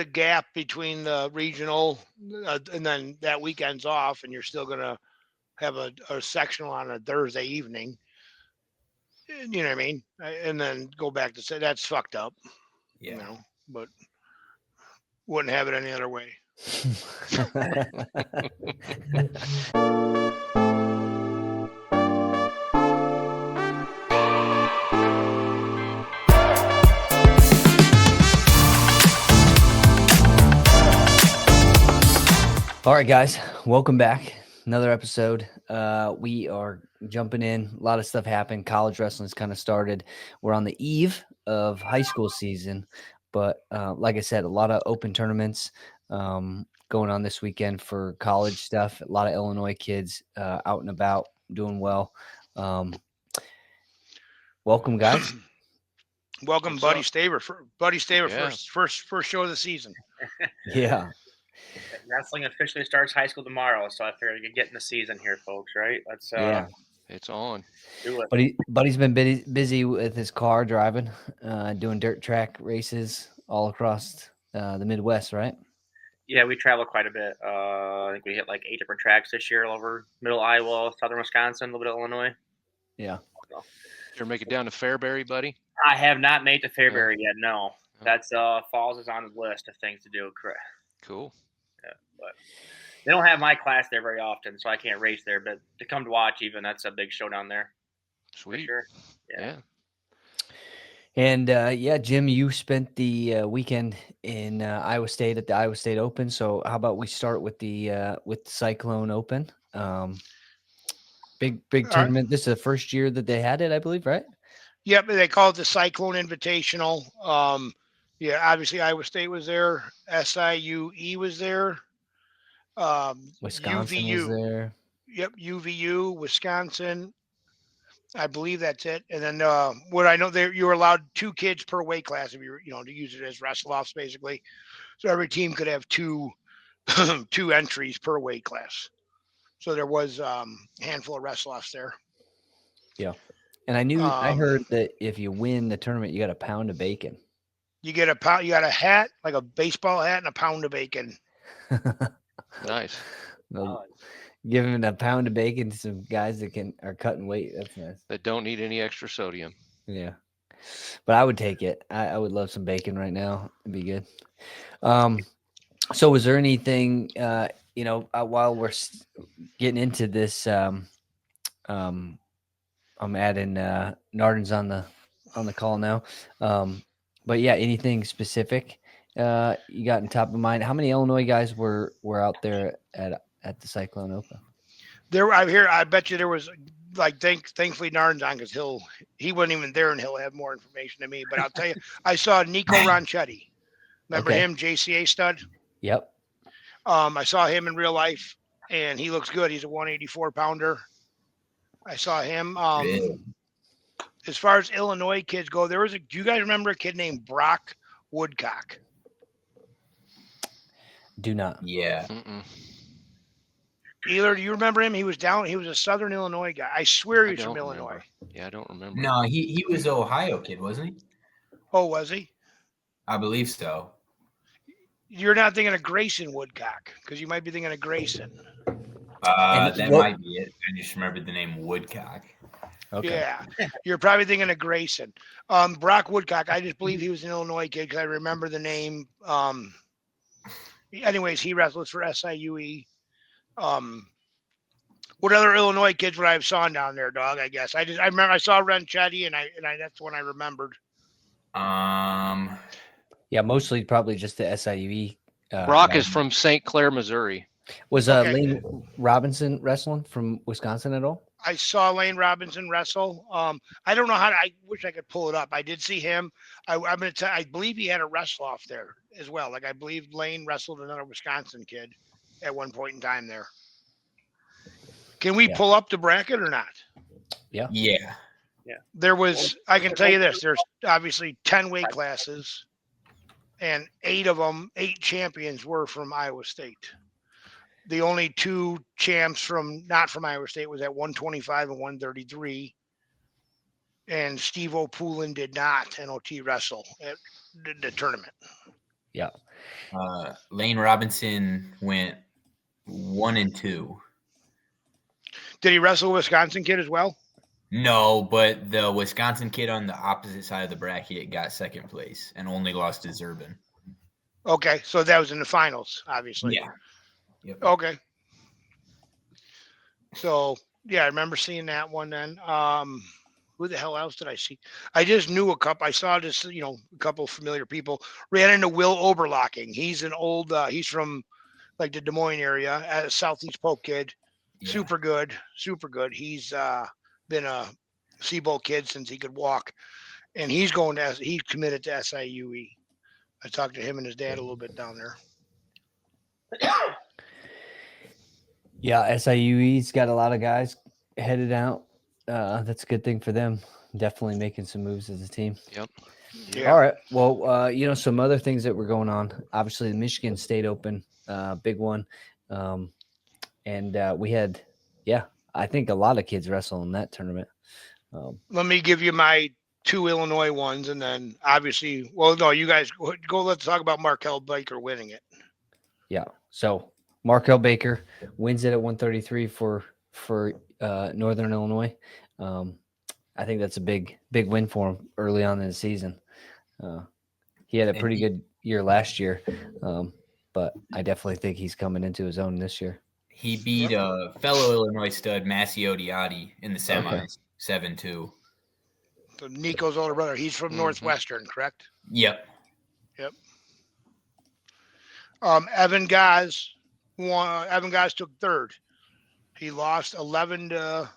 the gap between the regional and then that weekend's off, and you're still gonna have a sectional on a Thursday evening. You know what I mean? And then go back to say that's fucked up. You Yeah. know, but wouldn't have it any other way. All right, guys, welcome back. Another episode. We are jumping in. A lot of stuff happened. College wrestling's kind of started. We're on the eve of high school season, but like I said, a lot of open tournaments going on this weekend for college stuff. A lot of Illinois kids out and about doing well. Welcome, guys. Welcome, What's Buddy up? Staver. Buddy Staver, Yeah. first show of the season. Yeah. Wrestling officially starts high school tomorrow, so I figured we could get in the season here, folks. Right? Let's Yeah. It's on. do it. Buddy's been busy with his car driving, doing dirt track races all across the Midwest, right? Yeah, we travel quite a bit. I think we hit like 8 different tracks this year, all over Middle Iowa, Southern Wisconsin, a little bit of Illinois. Yeah. So, You ever make it down to Fairbury, buddy? I have not made it to Fairbury yet. No, that's Falls is on the list of things to do. Correct. Cool. Yeah, but they don't have my class there very often, so I can't race there. But to come to watch, even that's a big show down there. For Sweet. sure. Yeah. And Jim, you spent the weekend in Iowa State at the Iowa State Open. So how about we start with the Cyclone Open? Big All right. tournament. This is the first year that they had it, I believe, right? Yep, they call it the Cyclone Invitational. Yeah, obviously Iowa State was there. SIUE was there. Wisconsin UVU. was there. Yep, UVU, Wisconsin. I believe that's it. And then what I know, you were allowed 2 kids per weight class if you to use it as wrestle offs basically. So every team could have 2 2 entries per weight class. So there was a handful of wrestle offs there. Yeah. And I heard that if you win the tournament, you got a pound of bacon. You get a pound. You got a hat, like a baseball hat, and a pound of bacon. Nice. Giving a pound of bacon to some guys that are cutting weight. That's nice. That don't need any extra sodium. Yeah. But I would take it. I would love some bacon right now. It'd be good. So was there anything, while we're getting into this, I'm adding Narden's on the call now. But yeah, anything specific you got in top of mind? How many Illinois guys were out there at the Cyclone Open? I bet you there was thankfully Narn's on because he wasn't even there and he'll have more information than me. But I'll tell you, I saw Nico Ronchetti. Remember him, JCA stud? Yep. I saw him in real life and he looks good. He's a 184 pounder. I saw him. As far as Illinois kids go, do you guys remember a kid named Brock Woodcock? Do not. Yeah. Mm-mm. Either do you remember him? He was a Southern Illinois guy. I swear he was from Illinois. Yeah, I don't remember. No, he was an Ohio kid, wasn't he? Oh, was he? I believe so. You're not thinking of Grayson Woodcock because you might be thinking of Grayson. That might be it. I just remembered the name Woodcock. Okay. Yeah, you're probably thinking of Grayson. Brock Woodcock, I just believe he was an Illinois kid because I remember the name. Anyways, he wrestles for SIUE. What other Illinois kids would I have saw down there, dog? I guess I remember I saw Renchetti and I that's when I remembered. Yeah, mostly probably just the SIUE. Brock is from St. Clair, Missouri. Was Lane Robinson wrestling from Wisconsin at all? I saw Lane Robinson wrestle. I don't know how I wish I could pull it up. I did see him. I'm going to tell. I believe he had a wrestle off there as well. Like I believe Lane wrestled another Wisconsin kid at one point in time there. Can we pull up the bracket or not? Yeah. Yeah. There was. I can tell you this. There's obviously 10 weight classes, and 8 champions were from Iowa State. The only 2 champs not from Iowa State was at 125 and 133. And Steve O'Poulin did not NOT wrestle at the tournament. Yeah. Lane Robinson went 1-2. Did he wrestle a Wisconsin kid as well? No, but the Wisconsin kid on the opposite side of the bracket got second place and only lost to Zurban. Okay, so that was in the finals, obviously. Yeah. Yep. Okay. So yeah, I remember seeing that one then. Who the hell else did I see? I just knew a couple. I saw just a couple familiar people. Ran into Will Oberlocking. He's an old. He's from like the Des Moines area, a Southeast Polk kid. Yeah. Super good, super good. He's been a Seabolt kid since he could walk, and he's going to. He's committed to SIUE. I talked to him and his dad a little bit down there. Yeah, SIUE's got a lot of guys headed out. That's a good thing for them. Definitely making some moves as a team. Yep. Yeah. All right. Well, some other things that were going on. Obviously, the Michigan State Open, big one. And we had, I think a lot of kids wrestle in that tournament. Let me give you my 2 Illinois ones, and then obviously, well, no, you guys go. Let's talk about Markel Baker winning it. Yeah. So Markel Baker wins it at 133 for Northern Illinois. I think that's a big win for him early on in the season. He had a pretty good year last year, but I definitely think he's coming into his own this year. He beat a fellow Illinois stud, Masio Diotti, in the semis, 7-2. So Nico's older brother. He's from Northwestern, correct? Yep. Evan Gaz won. Evan Gaz took third. He lost 11 to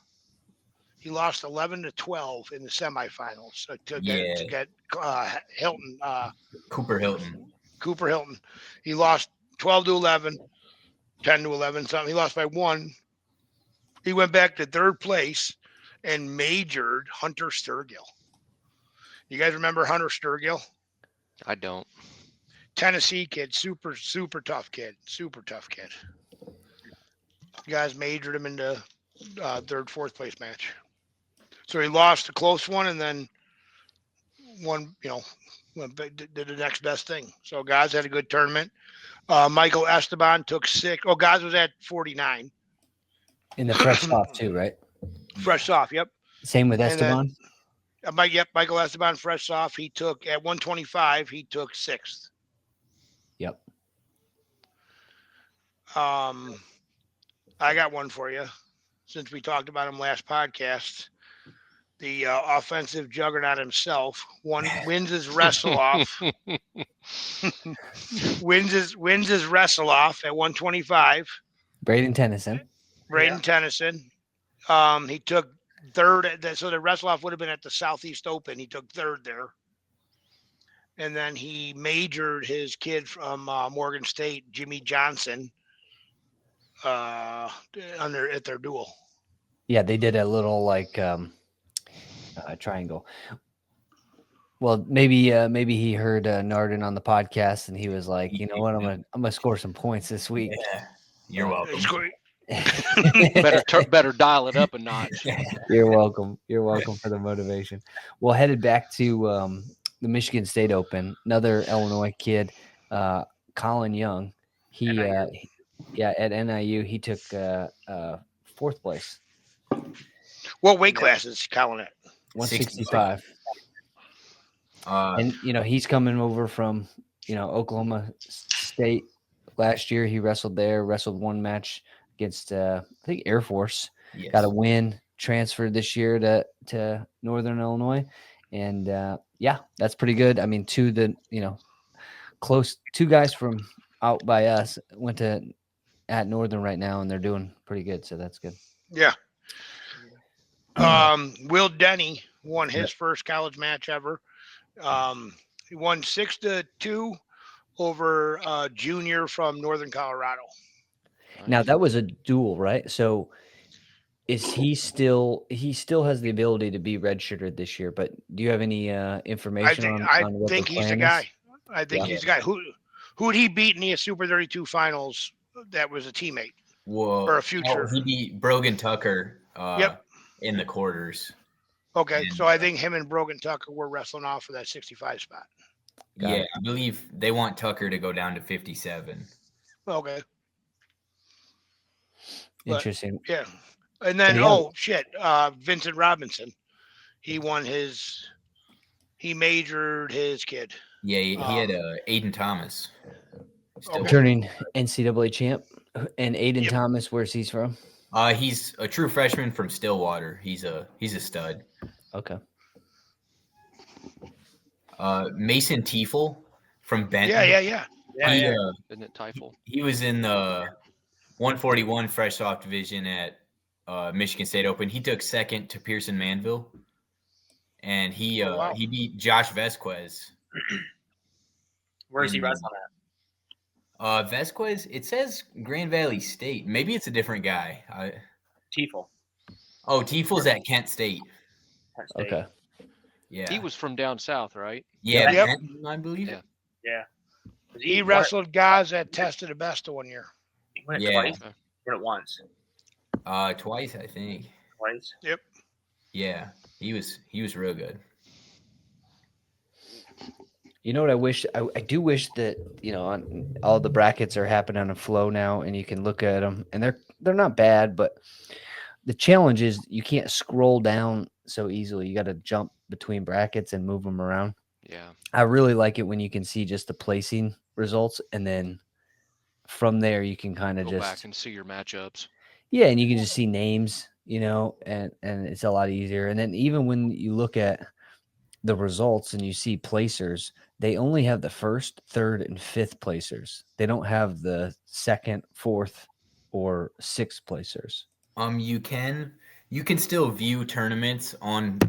12 in the semifinals to get Hilton. Cooper Hilton. Cooper Hilton. He lost 12 to 11, 10 to 11, something. He lost by 1. He went back to third place and majored Hunter Sturgill. You guys remember Hunter Sturgill? I don't. Tennessee kid, super tough kid, You guys majored him into third, fourth place match. So he lost a close one and then won, did the next best thing. So guys had a good tournament. Michael Esteban took 6. Oh, guys was at 49. In the fresh off too, right? Fresh off, yep. Same with Esteban. Michael Esteban fresh off. He took at 125. He took 6th. Yep. I got one for you. Since we talked about him last podcast, the offensive juggernaut himself wins his wrestle off. wins his wrestle off at 125. Braden Tennyson. He took third. So the wrestle off would have been at the Southeast Open. He took third there. And then he majored his kid from Morgan State, Jimmy Johnson, at their duel. Yeah, they did a little triangle. Well, maybe he heard Narden on the podcast, and he was like, you know what, I'm gonna score some points this week. Yeah, you're welcome. better dial it up a notch. You're welcome. You're welcome for the motivation. Well, headed back to the Michigan State Open, another Illinois kid, Colin Young. He at NIU he took 4th place. What weight class is Colin at? 165. And he's coming over from Oklahoma State. Last year he wrestled one match against I think Air Force. Yes. Got a win, transferred this year to Northern Illinois, and that's pretty good. I mean, two guys from out by us went at Northern right now, and they're doing pretty good, so that's good. Yeah. Will Denny won his first college match ever. He won 6-2 over a junior from Northern Colorado. Now that was a duel, right? So is he still has the ability to be redshirted this year, but do you have any information I on what think the he's the plan guy. is? I think he's the guy. Who would he beat in the Super 32 finals that was a teammate? Whoa. Or a future. He beat Brogan Tucker in the quarters. Okay, so I think him and Brogan Tucker were wrestling off for that 65 spot. Got Yeah, it. I believe they want Tucker to go down to 57. Okay, but Interesting. yeah, and So then yeah, Vincent Robinson, he won his. He majored his kid. Yeah, he had Um, Aiden Thomas. Still, okay. returning NCAA champ. And Aiden Yep. Thomas, where's he's from? he's a true freshman from Stillwater. He's a stud. Okay. Mason Tiefel from Yeah, Benton. yeah, yeah. Yeah, He yeah. Isn't it Teifel? he was in the 141 fresh off division at Michigan State Open. He took second to Pearson Manville, and Oh wow. he beat Josh Vesquez. Where's he in wrestling Vesquez, it says Grand Valley State. Maybe it's a different guy. at? Tiefel, Tiefel's at Kent State. Penn State. Okay. Yeah. He was from down south, right? Yeah, Yep. Benton, I believe. Yeah. Yeah. He wrestled guys that tested the best one year. He won it Yeah. twice. Okay. Won it once. Twice, I think. Twice. Yep. Yeah, he was real good. You know what I wish? I do wish that on all the brackets are happening on a flow now, and you can look at them, and they're not bad, but the challenge is you can't scroll down so easily. You got to jump between brackets and move them around. Yeah. I really like it when you can see just the placing results, and then from there you can kind of Go just back and see your matchups. yeah, and you can just see names, and it's a lot easier. And then even when you look at the results and you see placers, they only have the first, third, and fifth placers. They don't have the second, fourth, or sixth placers. You can still view tournaments on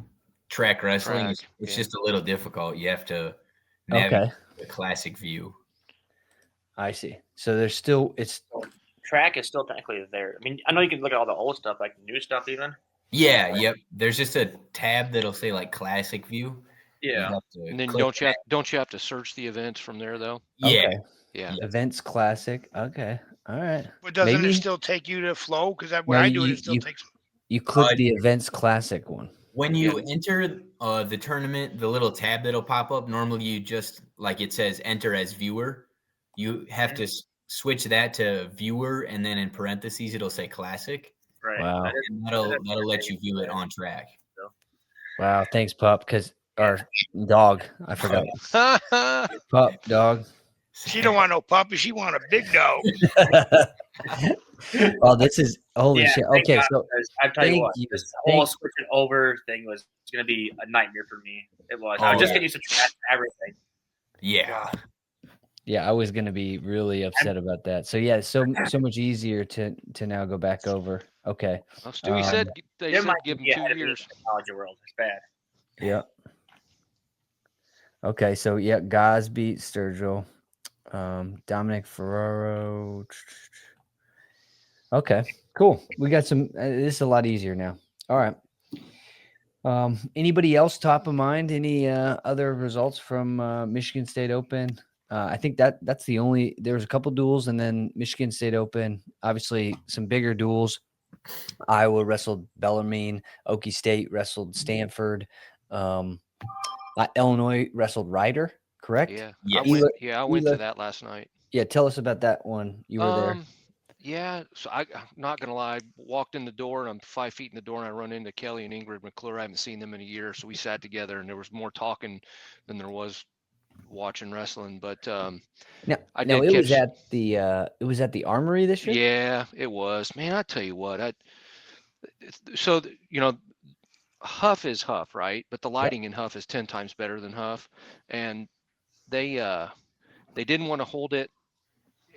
track wrestling. Track, It's yeah. just a little difficult. You have to navigate Okay, the classic view. I see. So there's still it's Track is still technically there. I mean, I know you can look at all the old stuff, like the new stuff, even. Yeah, yep. There's just a tab that'll say like classic view. You Yeah. have to And then click don't you have to search the events from there though? Yeah, okay. Yeah. Yeah. Events classic. Okay, all right. But doesn't Maybe it still take you to flow? Because when no, I do it, it still takes. you click Uh, the events classic one. when you enter the tournament, the little tab that'll pop up, normally you just like it says enter as viewer. You have to switch that to viewer, and then in parentheses it'll say classic. Right. Wow. And that'll let you view it on track. Wow, thanks, Pup. Because our dog, I forgot. Pup, dog. She don't want no puppy. She want a big dog. Oh, this is holy shit. thank Okay, God, so because I tell you thank what, you. this whole Thank- switching over thing was going to be a nightmare for me. It was. Oh, I was just yeah. getting used to track everything. Yeah. yeah, I was gonna be really upset about that. So yeah, so much easier to now go back over. Okay. Well, Stewie said they There said might give him be ahead 2 of me in years. the technology world. It's bad. Yeah. Okay, so yeah, Gaz beat Sturgill. Dominic Ferraro. Okay, cool. We got some. This is a lot easier now. All right. Anybody else top of mind? Any other results from Michigan State Open? I think that's the only. There was a couple duels, and then Michigan State Open. Obviously, some bigger duels. Iowa wrestled Bellarmine. Okie State wrestled Stanford. Illinois wrestled Ryder. Correct? Yeah. Yeah. I went Ela- to that last night. Yeah. Tell us about that one. You were there. Yeah, so I'm not gonna lie. Walked in the door, and I'm 5 feet in the door, and I run into Kelly and Ingrid McClure. I haven't seen them in a year, so we sat together, and there was more talking than there was watching wrestling. But Now, I now did it was catch. at the Armory this year. Yeah, it was. Man, I tell you what. Huff is Huff, right? But the lighting in Huff is 10 times better than Huff, and they didn't want to hold it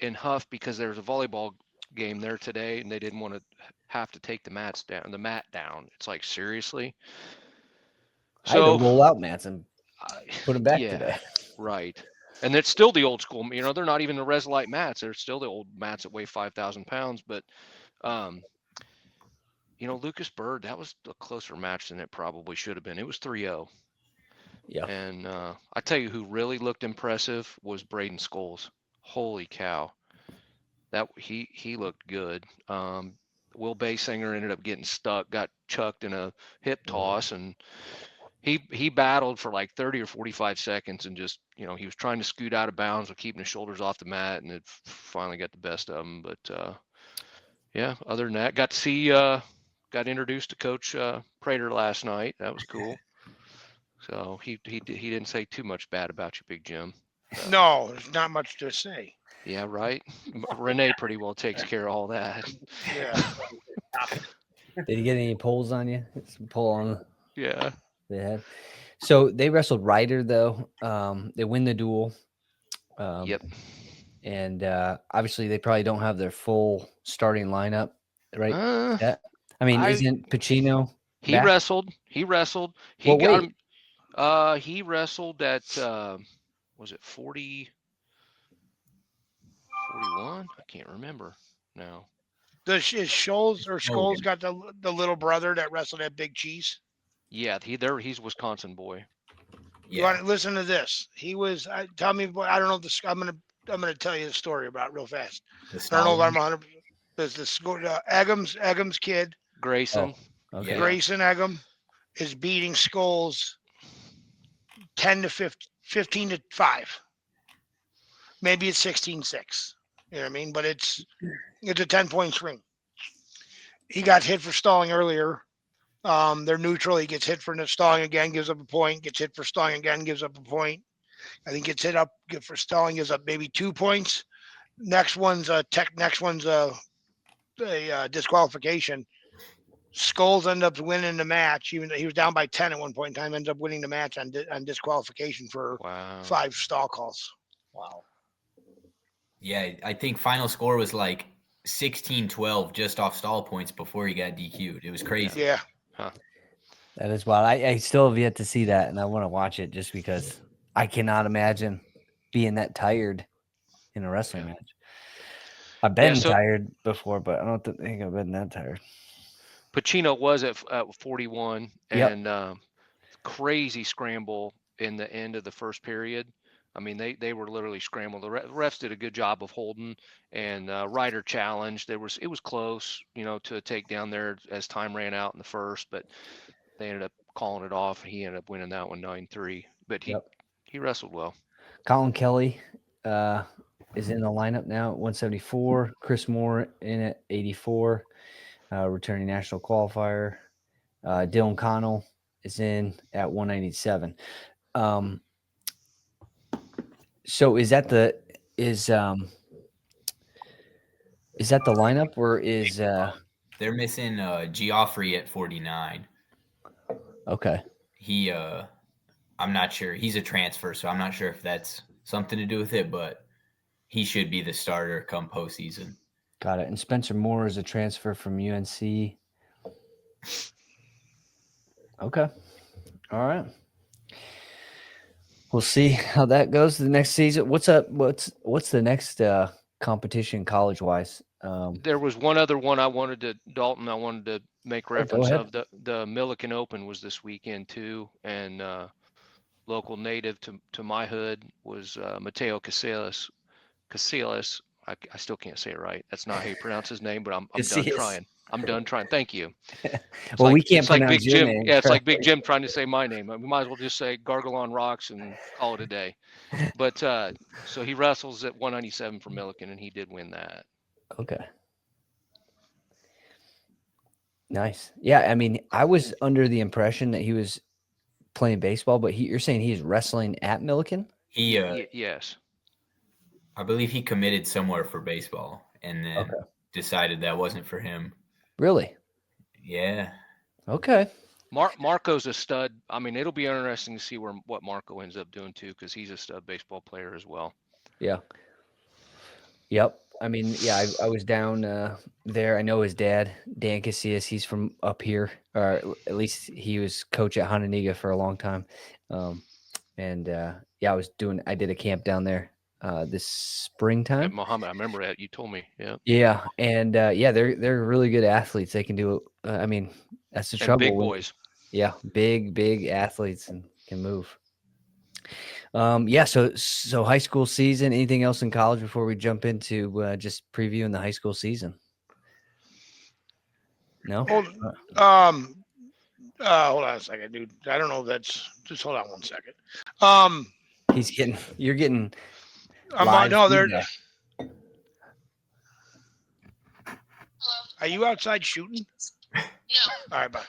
in Huff because there was a volleyball game there today, and they didn't want to have to take the mat down. It's like, seriously. I had to So roll out mats and put them back yeah, today. right. And it's still the old school. They're not even the Resolite mats. They're still the old mats that weigh 5,000 pounds. But Lucas Bird, that was a closer match than it probably should have been. It was 3-0. Yeah. And I tell you who really looked impressive was Braden Scholes. Holy cow. That he looked good. Will Basinger ended up getting stuck, got chucked in a hip toss, and he battled for like 30 or 45 seconds and just, he was trying to scoot out of bounds with keeping his shoulders off the mat, and it finally got the best of him. But yeah, other than that, got to see, got introduced to Coach Prater last night. That was cool. So he didn't say too much bad about you, Big Jim. No, there's not much to say. Yeah, right. Renee pretty well takes care of all that. Yeah. Did you get any pulls on you? Some pull on Yeah. the head. So they wrestled Ryder though. They win the duel. Yep. And obviously they probably don't have their full starting lineup, right? Uh, I mean, I- isn't Pacino He back? wrestled. He Well, got wait. him. He wrestled at was it 40, 41? I can't remember now. Is Scholes or Hogan. Scholes got the little brother that wrestled at Big Cheese? Yeah, he's Wisconsin boy. You want to listen to this? He was. Tell me. I don't know this. I'm gonna tell you the story about it real fast. The I don't know if I'm Stalin. 100. There's this Eggum's kid, Grayson. Okay. Yeah. Grayson Eggum, is beating Scholes 10 to 15 to 5. Maybe it's 16-6. You know what I mean? But it's a 10-point swing. He got hit for stalling earlier. They're neutral. He gets hit for stalling again, gives up a point. Gets hit for stalling again, gives up a point. I think gets hit up for stalling, gives up maybe 2 points. Next one's a disqualification. Skulls end up winning the match, even though he was down by 10 at one point in time. Ends up winning the match on disqualification for Wow. 5 stall calls. Wow. Yeah, I think final score was like 16-12 just off stall points before he got DQ'd. It was crazy. Yeah. That is wild. I still have yet to see that, and I want to watch it just because I cannot imagine being that tired in a wrestling match. I've been tired before, but I don't think I've been that tired. Pacino was at 41, Yep. and crazy scramble in the end of the first period. I mean, they were literally scrambled. The refs did a good job of holding, and Ryder challenged. It was close, to a takedown there as time ran out in the first, but they ended up calling it off. He ended up winning that one 9-3. But he wrestled well. Colin Kelly is in the lineup now at 174. Chris Moore in at 84, returning national qualifier. Dylan Connell is in at 197. So is that the lineup, or is They're missing Geoffrey at 49. okay? He I'm not sure. He's a transfer, so I'm not sure if that's something to do with it, but he should be the starter come postseason. Got it. And Spencer Moore is a transfer from UNC. Okay. All right. We'll see how that goes the next season. What's up? What's the next competition college wise? There was one other one I wanted to make reference ahead. of. The Milliken Open was this weekend too, and local native to my hood was Mateo Casillas. I still can't say it right. That's not how you pronounce his name, but I'm done trying. I'm done trying. Thank you. Well, we can't pronounce Big your Jim. name. Yeah, it's like Big Jim trying to say my name. We might as well just say Gargle on Rocks and call it a day. But so he wrestles at 197 for Milliken, and he did win that. Okay. Nice. Yeah, I mean, I was under the impression that he was playing baseball, but you're saying he's wrestling at Milliken? He Yes. I believe he committed somewhere for baseball and then decided that wasn't for him. Really? Yeah. Okay. Marco's a stud. I mean, it'll be interesting to see what Marco ends up doing too, because he's a stud baseball player as well. Yeah. Yep. I mean, yeah, I was down there. I know his dad, Dan Casillas. He's from up here, or at least he was coach at Hononegah for a long time. Yeah, I did a camp down there this springtime. At Muhammad, I remember that. You told me. Yeah. Yeah, and they're really good athletes. They can do it. I mean, that's the trouble. Big boys. Yeah, big athletes and can move. Yeah, so high school season. Anything else in college before we jump into just previewing the high school season? No. Hold on a second, dude. I don't know. That's just hold on one second. You're getting I'm live no, they're. feedback. Are you outside shooting? No. All right, bye.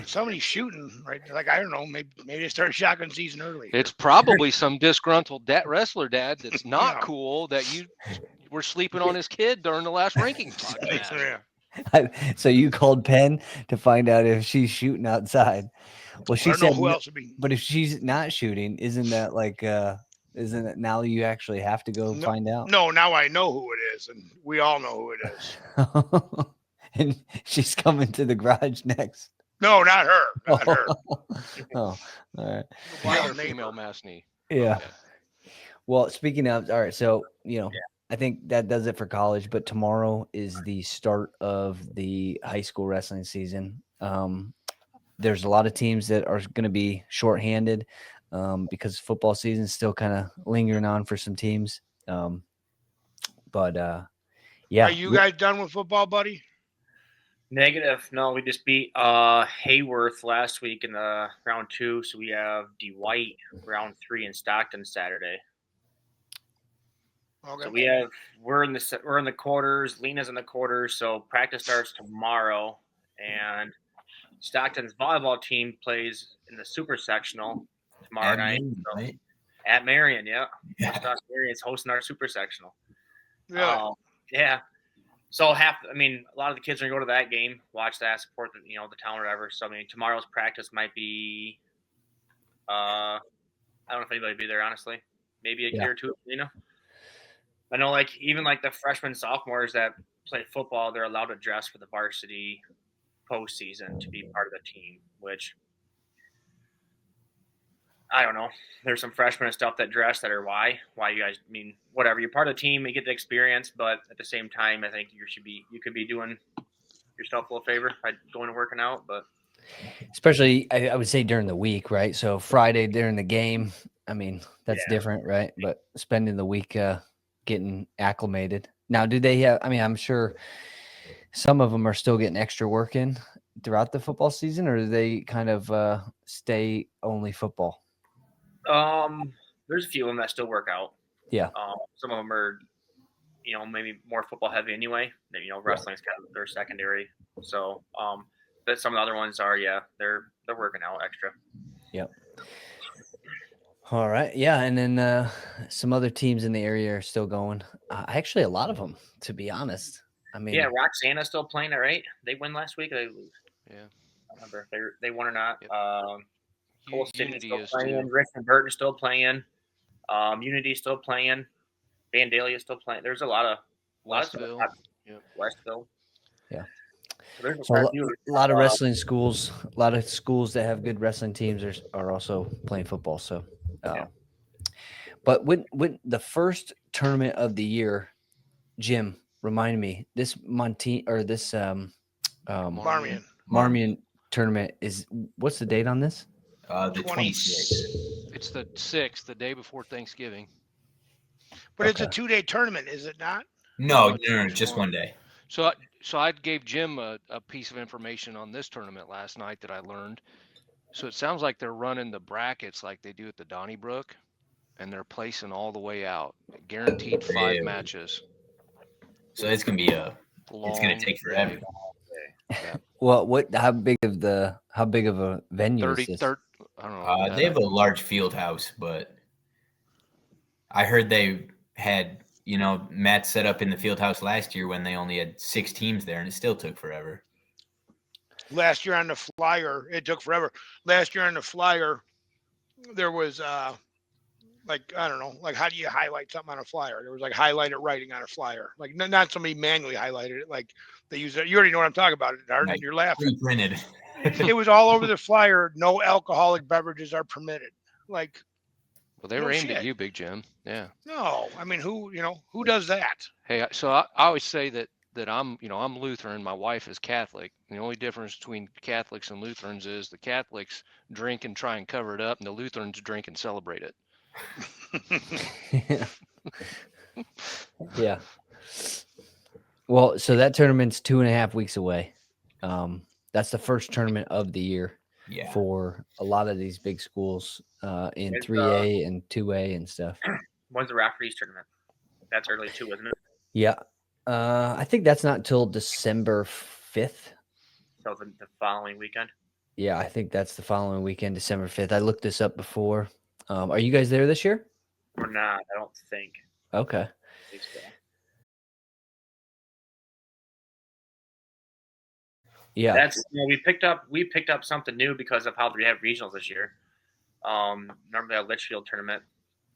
Somebody's shooting, right? Like I don't know. Maybe they started shotgun season early. It's probably some disgruntled wrestler dad that's not Yeah. cool that you were sleeping on his kid during the last rankings podcast. Yeah. So you called Penn to find out if she's shooting outside. Well, I she don't know said, who else would be. but if she's not shooting, isn't that like, isn't it now you actually have to go No, find out? No, now I know who it is, and we all know who it is. And she's coming to the garage next. No, not her. Not her. Oh, all right. Wild Other neighbor. female mass knee. Yeah. Okay. Well, speaking of, all right, so, I think that does it for college, but tomorrow is the start of the high school wrestling season. There's a lot of teams that are going to be shorthanded because football season is still kind of lingering on for some teams. But yeah. Are you guys done with football, buddy? Negative. No, we just beat Hayworth last week in the round 2, so we have Dwight round 3 in Stockton Saturday. Okay. So we're in the quarters. Lena's in the quarters. So practice starts tomorrow, and Stockton's volleyball team plays in the super sectional tomorrow night. Marion, So, right? at Marion, yeah. Yeah. Marion's hosting our super sectional. Really? Yeah. So a lot of the kids are gonna go to that game, watch that, support the town or whatever. So tomorrow's practice might be, I don't know if anybody will be there honestly. Maybe a kid or two, I know even the freshmen, sophomores that play football, they're allowed to dress for the varsity postseason to be part of the team, which I don't know. There's some freshmen and stuff that dress that are why you guys whatever. You're part of the team, you get the experience, but at the same time, I think you could be doing yourself a little favor by going and working out. But especially I would say during the week, right? So Friday during the game, that's different, right? But spending the week getting acclimated. Now, do they have? I'm sure some of them are still getting extra work in throughout the football season, or do they kind of stay only football? There's a few of them that still work out. Yeah. Some of them are, maybe more football heavy anyway. Wrestling's kind of their secondary. So, but some of the other ones are, they're working out extra. Yep. All right. Yeah. And then some other teams in the area are still going. Actually, a lot of them, to be honest. Roxana's still playing it, right? They win last week. Or they lose. Yeah. I don't remember if they won or not. Yep. Cole City's Unity still is playing. too. Richmond Burton's still playing. Unity's still playing. Vandalia's still playing. There's a lot of Westville. Westville. Yeah. So there's So a lot of wrestling schools, a lot of schools that have good wrestling teams are also playing football. So, but when the first tournament of the year, Jim, remind me, this Marmion tournament what's the date on this? The 26th. It's the 6th, the day before Thanksgiving. But it's a 2-day tournament, is it not? No, just one day. So I gave Jim a piece of information on this tournament last night that I learned. So it sounds like they're running the brackets like they do at the Donnybrook, and they're placing all the way out. Guaranteed 5 matches. So it's gonna be it's gonna take forever. Yeah. Well, how big of a venue is this? 30, I don't know. They have a large field house, but I heard they had Matt set up in the field house last year when they only had 6 teams there, and it still took forever. Last year on the flyer, it took forever. Last year on the flyer, there was I don't know, how do you highlight something on a flyer? There was highlighted writing on a flyer, not somebody manually highlighted it, they use it. You already know what I'm talking about. Right. You're laughing. Printed. It was all over the flyer. No alcoholic beverages are permitted. Well, they were aimed at you, Big Jim. Yeah. No, who does that? Hey, so I always say that I'm Lutheran. My wife is Catholic. The only difference between Catholics and Lutherans is the Catholics drink and try and cover it up, and the Lutherans drink and celebrate it. Yeah. Well, so that tournament's 2.5 weeks away. That's the first tournament of the year Yeah. for a lot of these big schools in It's, 3A and 2A and stuff. When's the referees tournament? That's early too, isn't it? Yeah. I think that's not until December 5th. So the following weekend. Yeah, I think that's the following weekend, December 5th. I looked this up before. Are you guys there this year? We're not. I don't think. Okay. I think so. Yeah. That's we picked up something new because of how we have regionals this year. Normally a Litchfield tournament.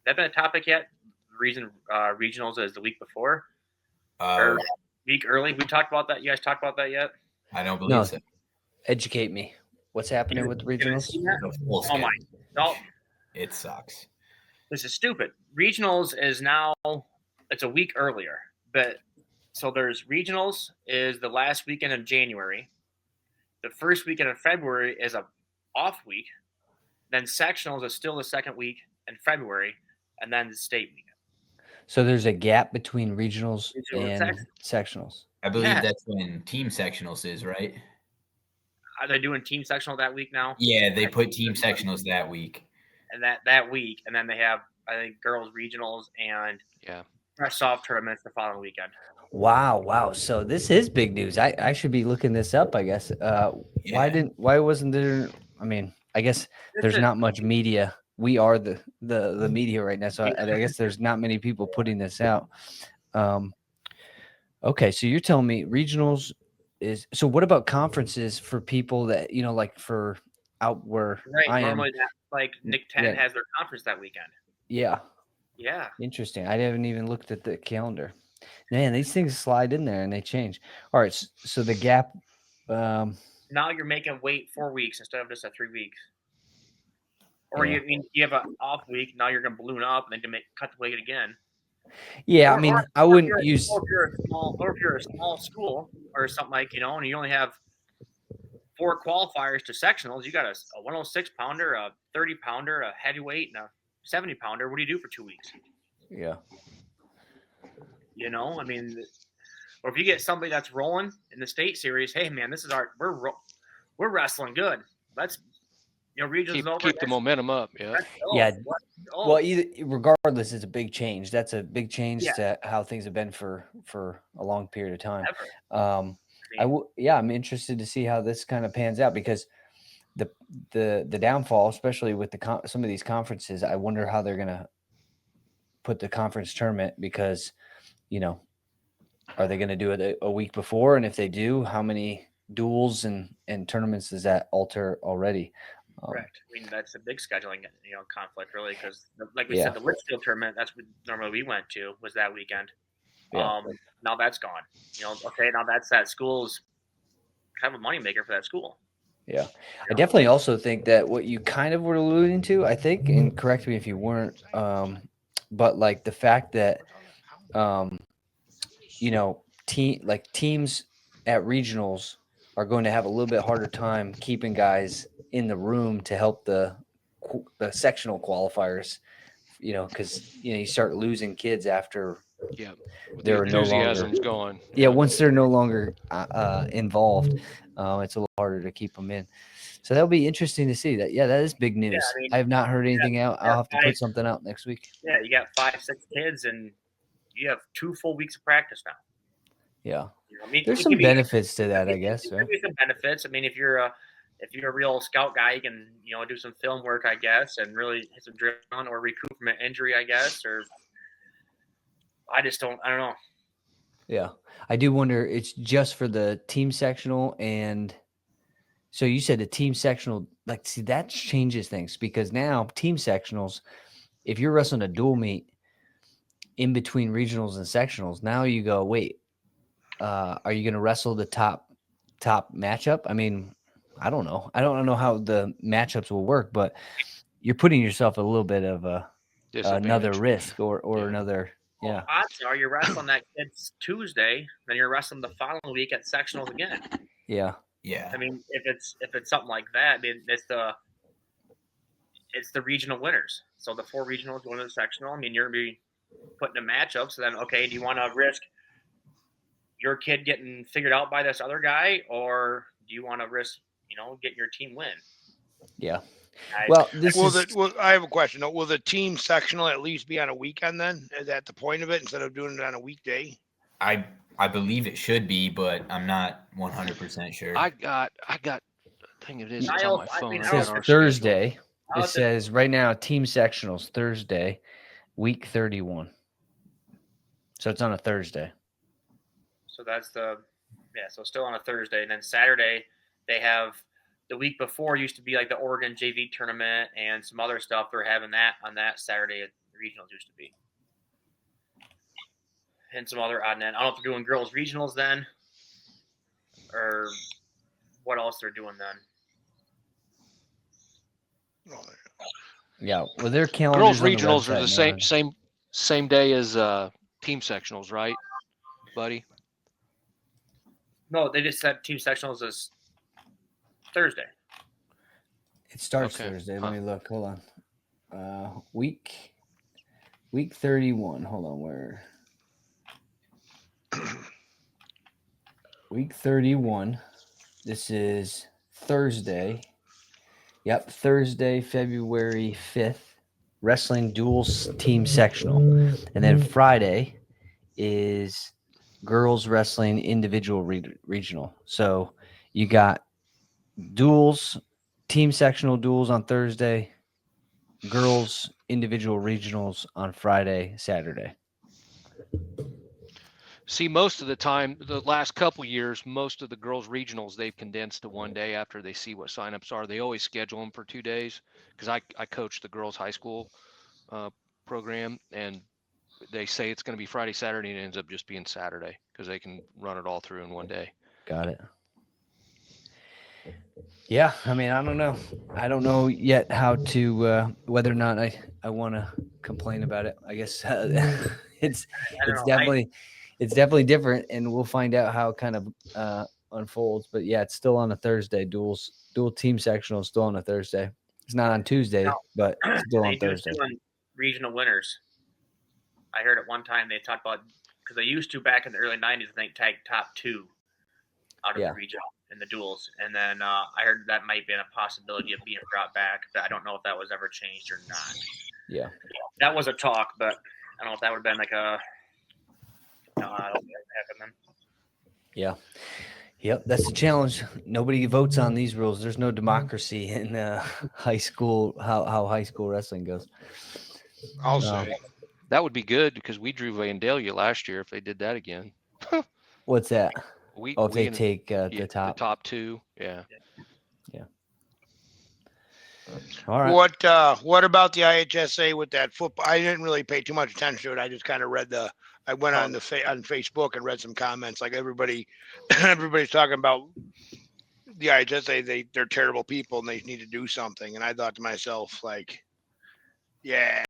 That been a topic yet? The reason regionals is the week before or week early. We talked about that. You guys talked about that yet? I don't believe No. so. Educate me. What's happening with the regionals? The full Oh my! schedule. No, It sucks. this is stupid. Regionals is now it's a week earlier, but so there's regionals is the last weekend of January. The first weekend of February is a off week. Then sectionals is still the second week in February, and then the state weekend. So there's a gap between regionals Regional and sectionals. I believe Yeah. that's when team sectionals is, right? Are they doing team sectional that week now? Yeah, they put team sectionals that week. And that week, and then they have I think girls regionals and press off tournaments the following weekend. Wow. So this is big news. I should be looking this up, I guess. Why wasn't there? I mean, I guess there's not much media. We are the media right now, so I guess there's not many people putting this out. Okay, so you're telling me regionals is so. What about conferences for people that like for out where I am? Normally, like Nick 10 has their conference that weekend. Yeah. Yeah. Interesting. I haven't even looked at the calendar. Man, these things slide in there and they change. All right, so the gap. Now you're making wait 4 weeks instead of just a 3 weeks. Or you have an off week. Now you're going to balloon up and then cut the weight again. Yeah, I mean, I wouldn't use. Or if you're a small school or something like and you only have 4 qualifiers to sectionals, you got a 106 pounder, a 30 pounder, a heavyweight, and a 70 pounder. What do you do for 2 weeks? Yeah. I mean, or if you get somebody that's rolling in the state series, hey man, this is we're wrestling good. Let's regions over. Keep the momentum up. Yeah. Yeah. Well, regardless, it's a big change. That's a big change to how things have been for a long period of time. I'm interested to see how this kind of pans out because the downfall, especially with some of these conferences, I wonder how they're gonna put the conference tournament because, are they going to do it a week before? And if they do, how many duels and tournaments does that alter already? Correct. I mean, that's a big scheduling, conflict really, because like we said, the Litchfield tournament, that's what normally we went to was that weekend. Yeah. Now that's gone. Okay, now that's that school's kind of a moneymaker for that school. Yeah. I definitely also think that what you kind of were alluding to, I think, and correct me if you weren't, but like the fact that, teams at regionals are going to have a little bit harder time keeping guys in the room to help the sectional qualifiers, because you start losing kids after their enthusiasm's gone. Yeah, once they're no longer involved, it's a little harder to keep them in. So that'll be interesting to see. That is big news. Yeah, I mean, I have not heard anything out. I'll have to put something out next week. Yeah, you got 5-6 kids and you have 2 full weeks of practice now. Yeah, there's some benefits to that, I guess. There's some benefits. I mean, if you're a real scout guy, you can do some film work, I guess, and really hit some drill on or recoup from an injury, I guess. Or I don't know. Yeah, I do wonder. It's just for the team sectional, and so you said the team sectional. Like, see, that changes things because now team sectionals, if you're wrestling a dual meet in between regionals and sectionals, now you go, wait, are you going to wrestle the top matchup? I mean, I don't know. I don't know how the matchups will work, but you're putting yourself a little bit of another risk or another. Yeah. Odds are you're wrestling that kid Tuesday, then you're wrestling the following week at sectionals again. Yeah. Yeah. I mean, if it's something like that, I mean, it's the regional winners. So the 4 regionals going to the sectional. I mean, you're going to be putting a matchup. So then, okay, do you want to risk your kid getting figured out by this other guy, or do you want to risk, getting your team win? Yeah. I- Well, this Well, is I have a question. Will the team sectional at least be on a weekend then? Is that the point of it instead of doing it on a weekday? I believe it should be, but I'm not 100% sure. I got. Thing it is, it's on I'll- my I phone. mean, it I I got says don't- our schedule. Thursday. I'll It have to- says right now team sectionals Thursday, week 31. So it's on a Thursday. So that's so still on a Thursday, and then Saturday they have the week before used to be like the Oregon JV tournament and some other stuff. They're having that on that Saturday at the regionals used to be, and some other odd end. I don't know if they're doing girls regionals then, or what else they're doing then. Oh, Yeah. Well, their Girls calendars on the regionals are the website, same day as team sectionals, right, buddy? No, they just said team sectionals is Thursday. It starts Okay. Thursday. Huh. Let me look. Hold on. Week 31. Hold on. Where? Week 31. This is Thursday. Yep, Thursday, February 5th. Wrestling duels team sectional. And then Friday is girls wrestling individual regional. So you got duels, team sectional duels on Thursday, girls individual regionals on Friday, Saturday. See, most of the time, the last couple years, most of the girls regionals they've condensed to one day after they see what signups are. They always schedule them for 2 days because I coach the girls high school program, and they say it's going to be Friday, Saturday, and it ends up just being Saturday because they can run it all through in one day. Got it. Yeah, I mean, I don't know. I don't know yet how to whether or not I want to complain about it. I guess it's definitely different, and we'll find out how it kind of unfolds. But yeah, it's still on a Thursday. Dual team sectional is still on a Thursday. It's not on Tuesday, No. but it's still They on do Thursday. doing regional winners. I heard at one time they talked about because they used to back in the early '90s. I think tag top 2 out of Yeah. the region in the duels, and then I heard that might be a possibility of being brought back. But I don't know if that was ever changed or not. Yeah. That was a talk, but I don't know if that would have been like a. No, I don't think that happened then. Yeah. Yep, that's the challenge. Nobody votes on these rules. There's no democracy in high school. How high school wrestling goes. I'll No. say. That would be good because we drew Vandalia last year if they did that again. What's that? If they We take yeah, the top. the top 2, yeah. All right. What about the IHSA with that football? I didn't really pay too much attention to it. I just kind of read I went on on Facebook and read some comments. Like everybody's talking about the IHSA. They're terrible people and they need to do something. And I thought to myself, like, yeah,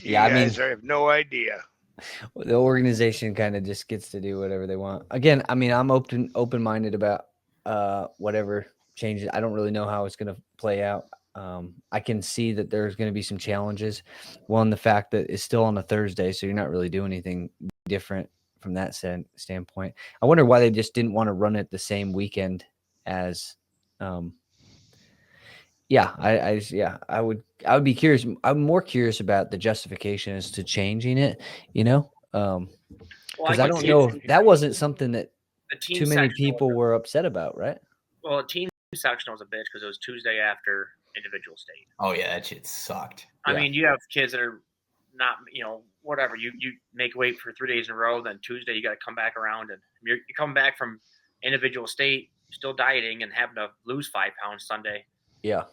Yeah, I mean, guys have no idea. the organization kind of just gets to do whatever they want. Again, I mean, I'm open-minded about whatever changes. I don't really know how it's going to play out. I can see that there's going to be some challenges. One, the fact that it's still on a Thursday, so you're not really doing anything different from that standpoint. I wonder why they just didn't want to run it the same weekend as. Yeah, I would be curious. I'm more curious about the justification as to changing it. Because I don't know. That wasn't something that The team too many sectional people was were upset about, right? Well, team sectional was a bitch because it was Tuesday after individual state. Oh yeah, that shit sucked. I Yeah. mean, you have kids that are not, whatever. You make weight for 3 days in a row, then Tuesday you got to come back around, and you come back from individual state, still dieting and having to lose 5 pounds Sunday. Yeah.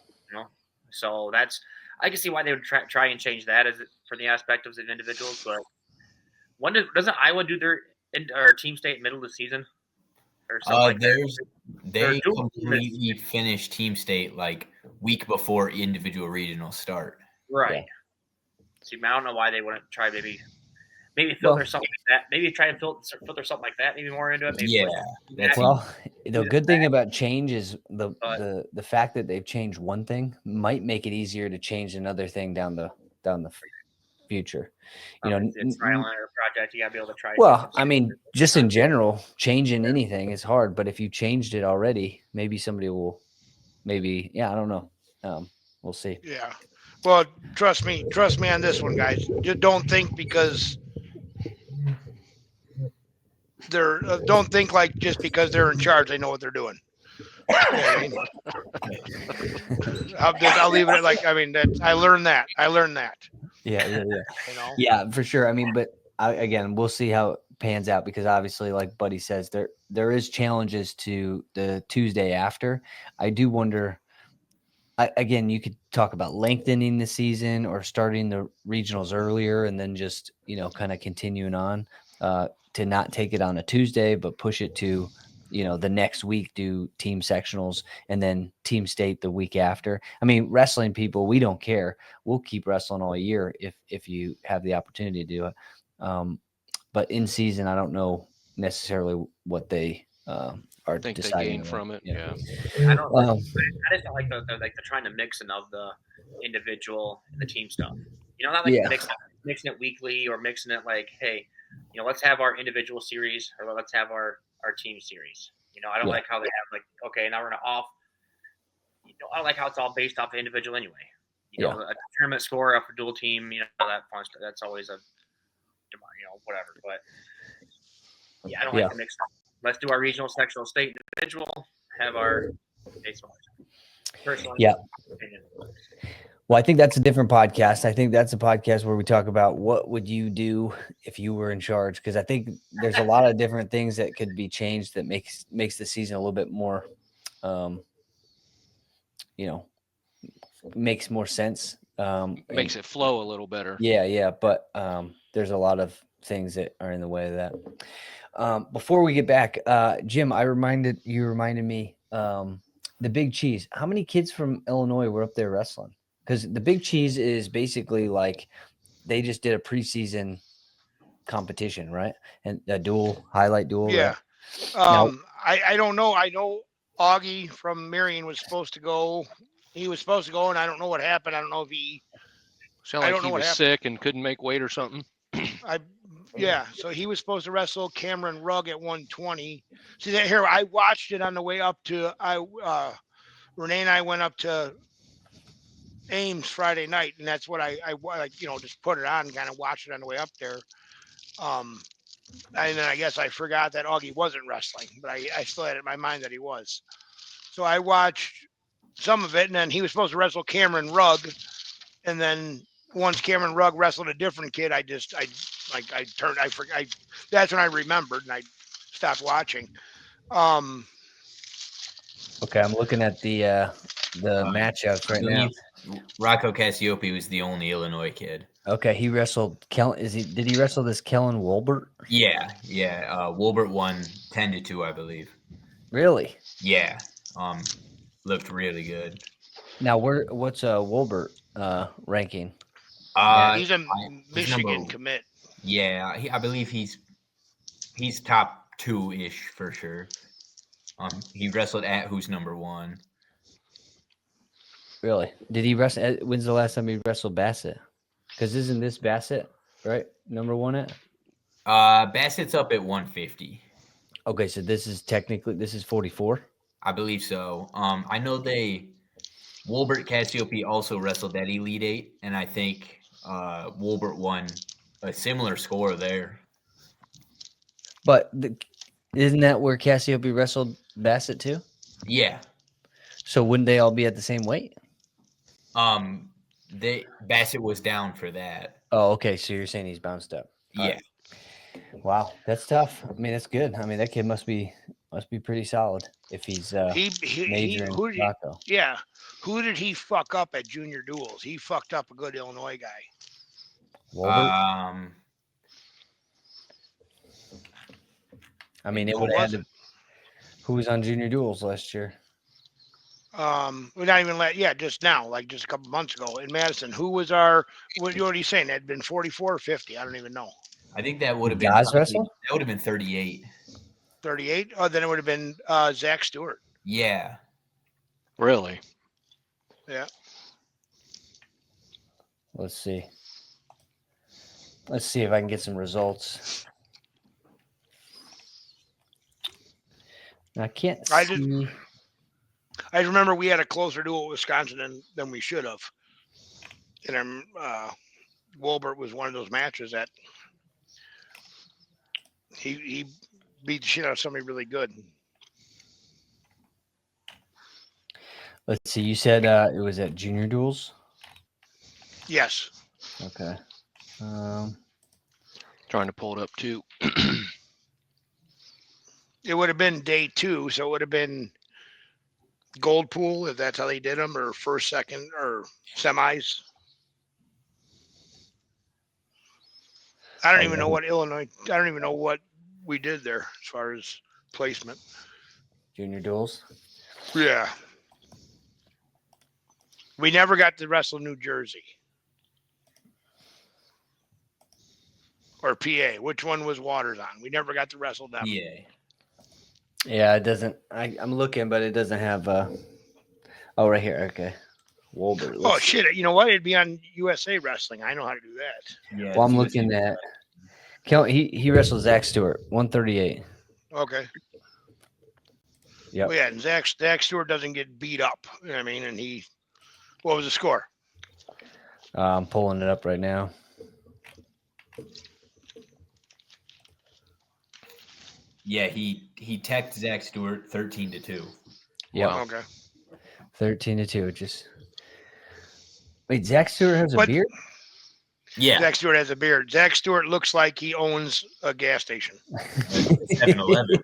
So I can see why they would try and change that as for the aspect of the individuals. But doesn't Iowa do their team state middle of the season or something like that? They completely finish team state like week before individual regionals start. Right. Yeah. See, I don't know why they wouldn't try maybe filter something like that. Maybe try and filter something like that. Maybe more into it. Maybe the good thing about change is the fact that they've changed one thing might make it easier to change another thing down the future. You know, It's trial and error project. You got to be able to try. well, I mean, just in general, changing anything is hard. But if you changed it already, maybe somebody will. Maybe, yeah, I don't know. We'll see. Yeah. Well, trust me on this one, guys. You don't think because they're don't think like just because they're in charge, they know what they're doing. You know what I mean? I'll leave it at like. I mean, that's I learned that. Yeah. You know. Yeah, for sure. I mean, but again, we'll see how it pans out because obviously, like Buddy says, there is challenges to the Tuesday after. I do wonder. Again, you could talk about lengthening the season or starting the regionals earlier and then just kind of continuing on to not take it on a Tuesday, but push it to the next week, do team sectionals and then team state the week after. I mean, wrestling people, we don't care. We'll keep wrestling all year if you have the opportunity to do it. But in season, I don't know necessarily what they are think they deciding gain on. from it. Yeah. I don't. I just don't like the trying to mixing of the individual and the team stuff. Not like Yeah. mixing it weekly or mixing it like, hey, let's have our individual series or let's have our team series. I don't Yeah. like how they have like, okay, now we're gonna off. I don't like how it's all based off the individual anyway. A tournament score for dual team. That fun stuff. That's always a whatever. But yeah, I don't like to mix them. Let's do our regional, sectional, state, individual. Have our personal opinion. Well, I think that's a different podcast. I think that's a podcast where we talk about what would you do if you were in charge, because I think there's a lot of different things that could be changed that makes the season a little bit more, makes more sense. Makes it flow a little better. Yeah. But there's a lot of things that are in the way of that. Before we get back, Jim, you reminded me the Big Cheese. How many kids from Illinois were up there wrestling? Because the Big Cheese is basically like they just did a preseason competition, right? And a highlight duel. Yeah. Right? I don't know. I know Augie from Marion was supposed to go. He was supposed to go, and I don't know what happened. I don't know if he. Sound like he was sick and couldn't make weight or something. So he was supposed to wrestle Cameron Rugg at 120. See that here? I watched it on the way up to. Renee and I went up to Ames Friday night, and that's what I just put it on and kind of watched it on the way up there. And then I guess I forgot that Augie wasn't wrestling, but I still had it in my mind that he was. So I watched some of it, and then he was supposed to wrestle Cameron Rugg, and then once Cameron Rugg wrestled a different kid, that's when I remembered, and I stopped watching. Okay, I'm looking at the matchups right now. Rocco Cassiope was the only Illinois kid. Okay, he wrestled Kellen. Did he wrestle this Kellen Wolbert? Yeah. Wolbert won 10-2, I believe. Really? Yeah. Looked really good. Now, what's Wolbert ranking? He's a Michigan commit. Yeah, I believe he's top 2-ish for sure. He wrestled at who's number 1. Really? Did he wrestle? When's the last time he wrestled Bassett? Because isn't this Bassett right? Number 1 at? Bassett's up at 150. Okay, so this is 44. I believe so. I know Wolbert Cassiope also wrestled at Elite 8, and I think Wolbert won a similar score there. But isn't that where Cassiope wrestled Bassett too? Yeah. So wouldn't they all be at the same weight? Bassett was down for that. Oh, okay. So you're saying he's bounced up? Yeah. Right. Wow, that's tough. I mean, that's good. I mean, that kid must be pretty solid if he's majoring in taco. Yeah. Who did he fuck up at junior duels? He fucked up a good Illinois guy. Wolbert? I mean, it would have had to. Who was on junior duels last year? We're not even just now, like just a couple months ago in Madison. Who was what are you saying? That had been 44 or 50? I don't even know. I think that would have been guys wrestle? That would have been 38. 38? Oh, then it would have been Zach Stewart. Yeah. Really? Yeah. Let's see. Let's see if I can get some results. I can't I just see. I remember we had a closer duel with Wisconsin than we should have. And Wolbert was one of those matches that he beat the shit out of somebody really good. Let's see. You said it was at junior duels. Yes. Okay. Trying to pull it up too. It would have been day 2, so it would have been gold pool if that's how they did them, or first, second, or semis. I don't even know what Illinois. I don't even know what we did there as far as placement. Junior duels. Yeah. We never got to wrestle New Jersey or PA. Which one was Waters on? We never got to wrestle them. Yeah. Yeah, it doesn't. I'm looking, but it doesn't have. Oh, right here. Okay. Wolbert. Oh shit! You know what? It'd be on USA Wrestling. I know how to do that. Yeah. Well, I'm it's looking at. He wrestled Zach Stewart, 138. Okay. Yep. Well, yeah, and Zach Stewart doesn't get beat up. You know what I mean? And he, what was the score? I'm pulling it up right now. Yeah, he teched Zach Stewart 13-2. Yep. Wow. Okay. 13-2. Just wait. Zach Stewart has a But- beard. Yeah. Zach Stewart has a beard. Zach Stewart looks like he owns a gas station. 7-Eleven.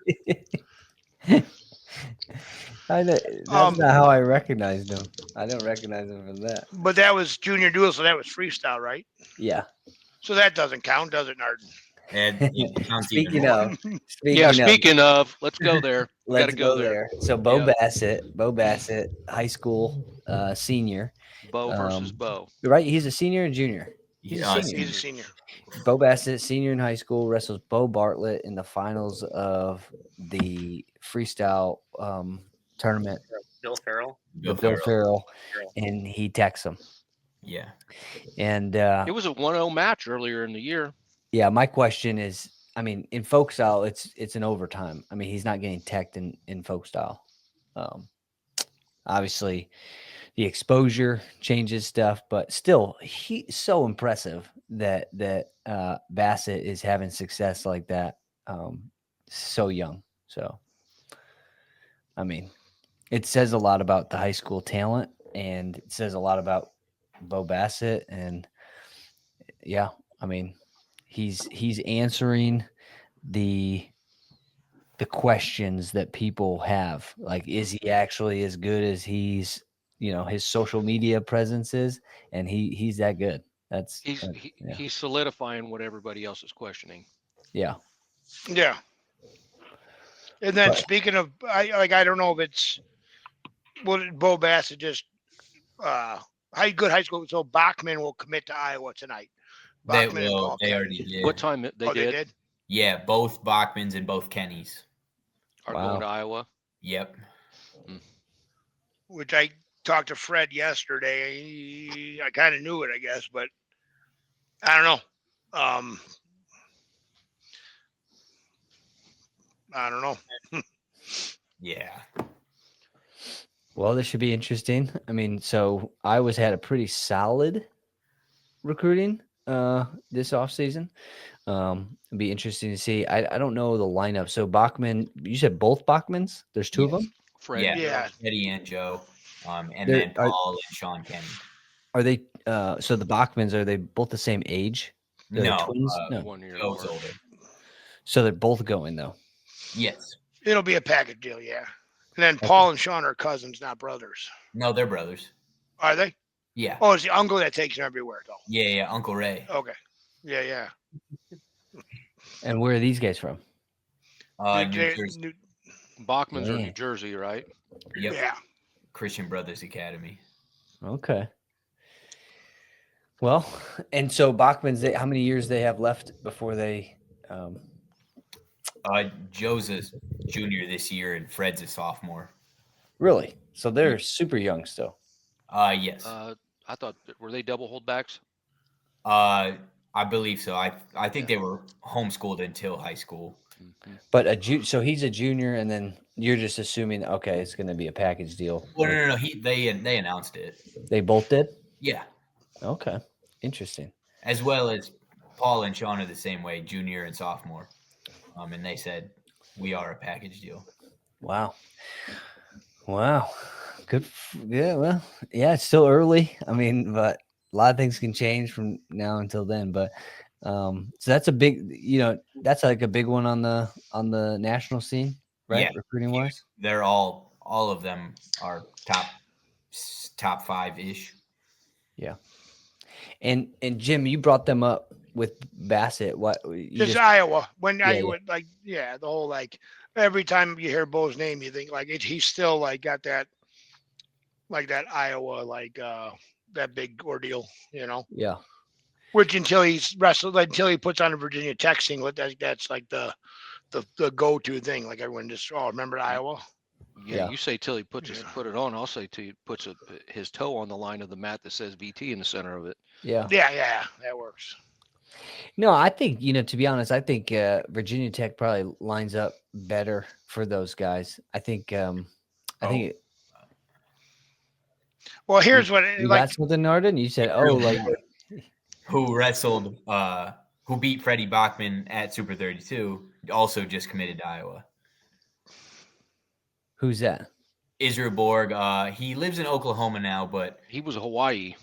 I know, that's not how I recognized him. I don't recognize him from that. But that was junior duel, so that was freestyle, right? Yeah. So that doesn't count, does it, Narden? And it counts even Speaking more. of, Speaking of, let's go there. We let's gotta go there. So Bo Yeah. Bassett, high school senior. Bo versus Bo. Right, he's a senior and junior. He's a senior. He's a senior. Bo Bassett, senior in high school, wrestles Bo Bartlett in the finals of the freestyle tournament. Bill Farrell. Bill Farrell, and he techs him. Yeah. And It was a 1-0 match earlier in the year. yeah, my question is, I mean, in folk style, it's an overtime. I mean, he's not getting teched in folk style. Obviously, the exposure changes stuff, but still, he's so impressive that Bassett is having success like that so young. So, I mean, it says a lot about the high school talent, and it says a lot about Bo Bassett. And yeah, I mean, he's answering the questions that people have. Like, is he actually as good as his social media presence is? And he's that good. That's He's solidifying what everybody else is questioning. Yeah. Yeah. And then speaking of, I don't know if it's Bo Bassett just good high school. So Bachman will commit to Iowa tonight. They Bachman and will. Paul They Kenny. already did. What time they They did? did? Yeah, both Bachmans and both Kennys. Are Wow. going to Iowa. Yep. Which I talked to Fred yesterday. I kind of knew it, I guess, but I don't know. I don't know. Yeah. Well, this should be interesting. I mean, so Iowa's had a pretty solid recruiting this offseason. It'd be interesting to see. I don't know the lineup. So Bachman, you said both Bachmans? There's two of them? Fred. Yeah. Yeah. Eddie and Joe. And They're- then Paul and Sean Kenny. Are they so the Bachmans, are they both the same age? They're No, twins? No. 1 year Joe's older. older. So they're both going though. Yes. It'll be a package deal, yeah. And then Paul and Sean are cousins, not brothers. No, they're brothers. Are they? Yeah. Oh, it's the uncle that takes them everywhere, though. Yeah. Uncle Ray. Okay. Yeah. And where are these guys from? New Jersey. Bachman's are Yeah. New Jersey, right? Yep. Yeah. Christian Brothers Academy. Okay. Well, and so Bachman's, how many years they have left before they Joe's a junior this year and Fred's a sophomore. really? So they're super young still. Yes. I thought, were they double holdbacks? I believe so. I think they were homeschooled until high school. Mhm. But so he's a junior, and then you're just assuming okay, it's going to be a package deal. Well, no. They announced it. They both did. Yeah, Okay, interesting. as well as Paul and Sean are the same way, junior and sophomore. And they said we are a package deal. Wow. Wow. Good. Yeah. Well, yeah, it's still early. I mean, but a lot of things can change from now until then. But so that's a big, that's like a big one on the national scene, right? Yeah, Recruiting wise. they're all of them are top 5-ish. Yeah. And Jim, you brought them up with Bassett. What you Just just Iowa. When Yeah, you would like, the whole like every time you hear Bo's name, you think like he's still like got that like that Iowa like that big ordeal, yeah. Which until he's wrestled, until he puts on a Virginia Tech singlet, that's like the go to thing. Like everyone just remember Iowa. Yeah, Yeah. you say till he put Yeah. it on. I'll say till he puts his toe on the line of the mat that says VT in the center of it. Yeah. Yeah, that works. No, I think, to be honest, I think Virginia Tech probably lines up better for those guys. I think Well, here's what you like got something, Narden? You said, Real like who wrestled who beat Freddie Bachman at Super 32 also just committed to Iowa. who's that? Israel Borg. He lives in Oklahoma now, but He was Hawaii.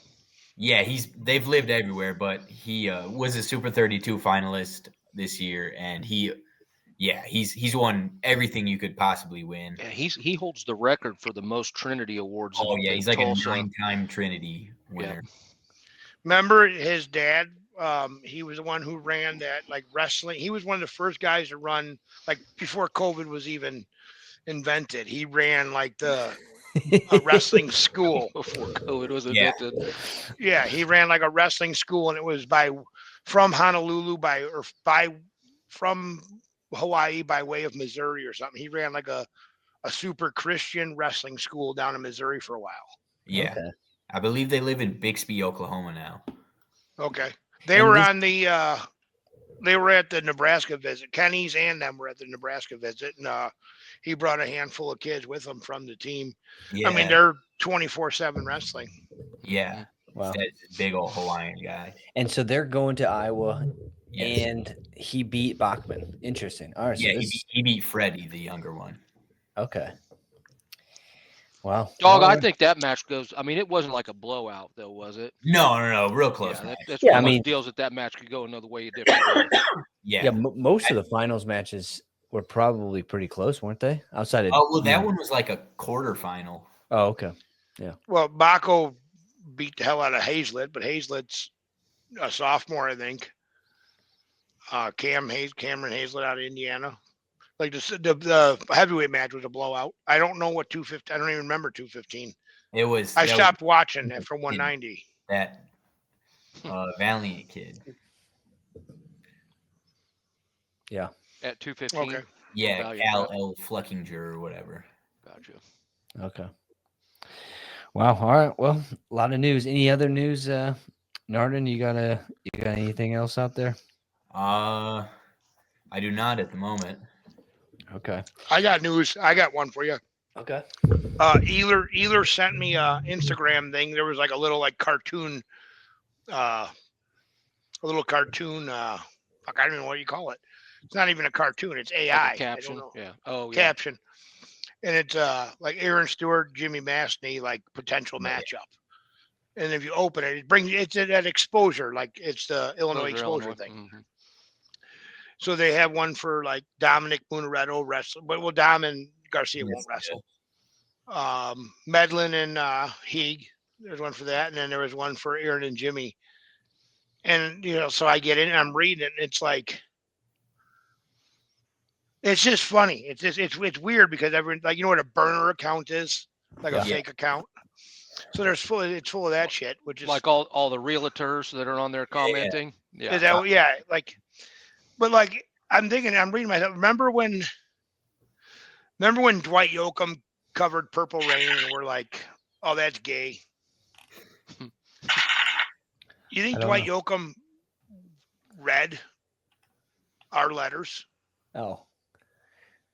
yeah, they've lived everywhere, but he was a Super 32 finalist this year, and he's won everything you could possibly win. Yeah, he holds the record for the most Trinity awards. Oh yeah, in he's like Tulsa. a 9-time Trinity winner. remember his dad. He was the one who ran that like wrestling. He was one of the first guys to run like before COVID was even invented. He ran like a wrestling school. Before COVID was Yeah. invented. Yeah, he ran like a wrestling school, and it was from Honolulu from Hawaii by way of Missouri or something. He ran like a super Christian wrestling school down in Missouri for a while. Yeah. Okay. I believe they live in Bixby, Oklahoma now. Okay, they And were this- on the. They were at the Nebraska visit. Kenny's and them were at the Nebraska visit, and he brought a handful of kids with him from the team. Yeah. I mean, they're 24/7 wrestling. yeah. Wow. That's a big old Hawaiian guy. And so they're going to Iowa, Yes. and he beat Bachman. Interesting. All right. So Yeah, he beat Freddie, the younger one. okay. Wow. Dog, All I right. think that match goes. I mean, it wasn't like a blowout, though, was it? No, real close. Yeah, match. that's Yeah, one I of those mean- deals that match could go another way. Different way. Yeah, most of the finals matches were probably pretty close, weren't they? Outside of Oh well, that one was like a quarterfinal. Oh, okay. Well, Baco beat the hell out of Hazlitt, but Hazlitt's a sophomore, I think. Cameron Hazlitt out of Indiana. Like the heavyweight match was a blowout. I don't know what 215. I don't even remember 215. It was. I stopped watching it from 190. That Valiant kid. At 215. Okay. Yeah, Valiant Cal rep. L. Fleckinger or whatever. Gotcha. Okay. Wow. All right. Well, a lot of news. Any other news, Narden? You got anything else out there? I do not at the moment. Okay. I got news. I got one for you. Okay. Ealer sent me a Instagram thing. There was like a little like cartoon, fuck, I don't even know what you call it. It's not even a cartoon. It's AI. Like a caption. I don't know. Yeah. Oh, yeah. Caption. And it's like Aaron Stewart, Jimmy Mastny, like potential matchup. And if you open it, it's at exposure, like it's the Illinois exposure thing. Mhm. So they have one for like Dominic Munaretto wrestling, but Dom and Garcia won't wrestle. Medlin and Heeg, there's one for that, and then there was one for Aaron and Jimmy. And so I get in and I'm reading it, and it's like it's just funny. It's weird because everyone, like, you know what a burner account is, like a fake account. So it's full of that shit, which is Like all the realtors that are on there commenting. Yeah. Is that but like I'm reading myself. Remember when Dwight Yoakam covered Purple Rain and we're like, oh, that's gay. You think Dwight Yoakam read our letters. Oh,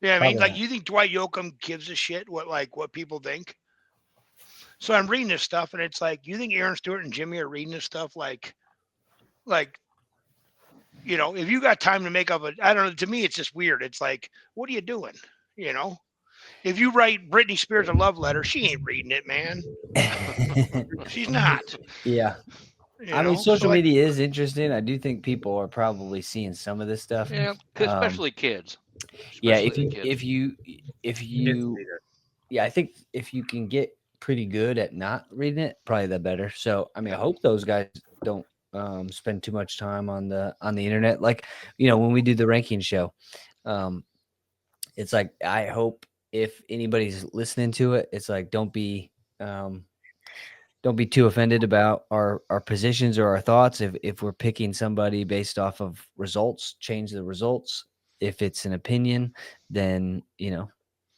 Yeah, I mean, probably like not. you think Dwight Yoakam gives a shit what people think? So I'm reading this stuff, and it's like, you think Aaron Stewart and Jimmy are reading this stuff like if you got time to make up I don't know. To me, it's just weird. It's like, what are you doing? You know, if you write Britney Spears a love letter, she ain't reading it, man. She's not. Yeah. You I mean, know, social so like, media is interesting. I do think people are probably seeing some of this stuff. Yeah, especially kids. Yeah, Especially the kids. if Kids you read it. yeah, I think if you can get pretty good at not reading it, probably the better. So, I mean, I hope those guys don't spend too much time on the internet. Like, when we do the ranking show, um, it's like I hope if anybody's listening to it, it's like um, don't be too offended about our positions or our thoughts. If we're picking somebody based off of results, change the results. If it's an opinion, then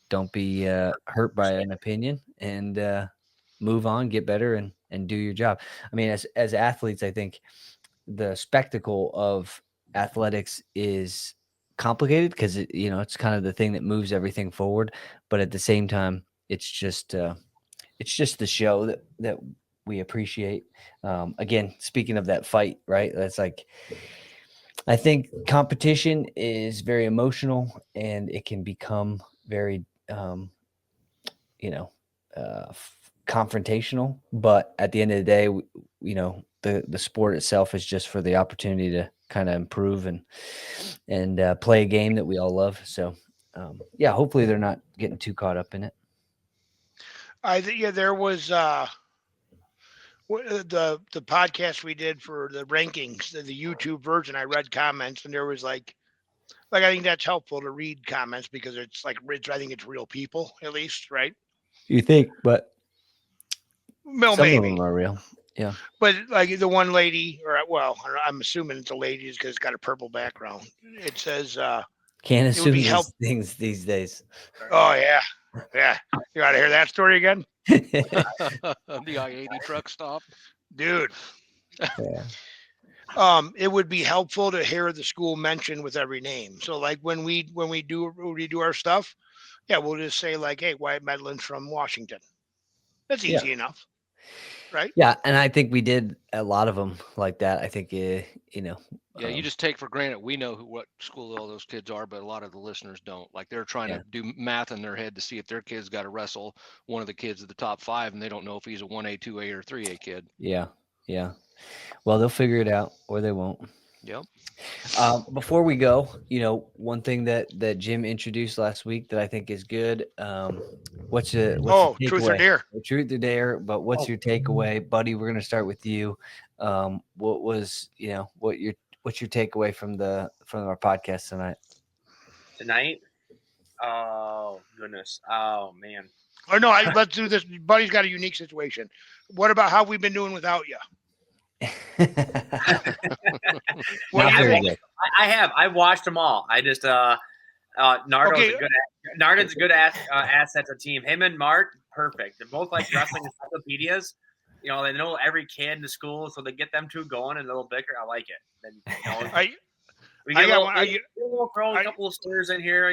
don't be hurt by an opinion, and move on, get better, and do your job. I mean, as athletes, I think the spectacle of athletics is complicated because it's kind of the thing that moves everything forward. But at the same time, it's just the show that we appreciate. Again, speaking of that fight, right? That's like, I think competition is very emotional, and it can become very you know, confrontational. But at the end of the day, the sport itself is just for the opportunity to kind of improve and play a game that we all love. So, yeah, hopefully they're not getting too caught up in it. I think there was the podcast we did for the rankings, the YouTube version. I read comments, and there was like I think that's helpful to read comments because it's like I think it's real people at least, right? You think, but Well, some of maybe, them are real. Yeah, but like the one lady, or well, I'm assuming it's a lady because it's got a purple background. It says can't it would assume be help. these things these days. Oh yeah, yeah. You got to hear that story again, The I-80 truck stop. dude. Yeah. It would be helpful to hear the school mentioned with every name. So like when we do our stuff, yeah, we'll just say like, hey, Wyatt Medlin's from Washington. That's Yeah. easy enough, right? Yeah, and I think we did a lot of them like that. I think Yeah, you just take for granted we know what school all those kids are, but a lot of the listeners don't. Like they're trying Yeah. to do math in their head to see if their kid's got to wrestle one of the kids of the top 5, and they don't know if he's a 1A, 2A, or 3A kid. Yeah. Well, they'll figure it out, or they won't. Yep. Before we go, one thing that Jim introduced last week that I think is good. What's the Truth or takeaway? dare? Truth or dare? But what's your takeaway, buddy? We're gonna start with you. What was what's your takeaway from our podcast tonight? Tonight? Oh goodness. Oh man. Or no, let's do this. Buddy's got a unique situation. What about how we've been doing without you? What do Not you very think? good. I have. I've watched them all. I just Nardo's Okay. Nardo's a good asset to the team. Him and Mark, perfect. They're both like wrestling encyclopedias. They know every kid in the school, so they get them two going and a little bicker. I like it. And, we get a little throw a couple of stirs in here.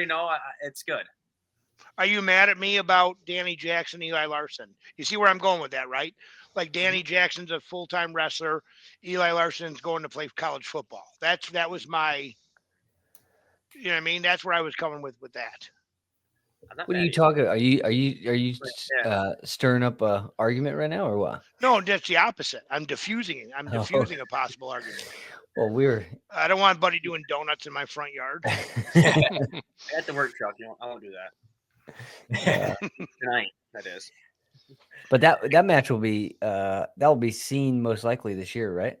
It's good. Are you mad at me about Danny Jackson, Eli Larson? You see where I'm going with that, right? Like Danny Jackson's a full-time wrestler. Eli Larson's going to play college football. That was my, you know what I mean? That's where I was coming with that. What are you talking? Are you stirring up a argument right now, or what? No, that's the opposite. I'm diffusing a possible argument. Well, I don't want Buddy doing donuts in my front yard. At the work truck, I won't do that. Tonight, that is. But that match will be seen most likely this year, right?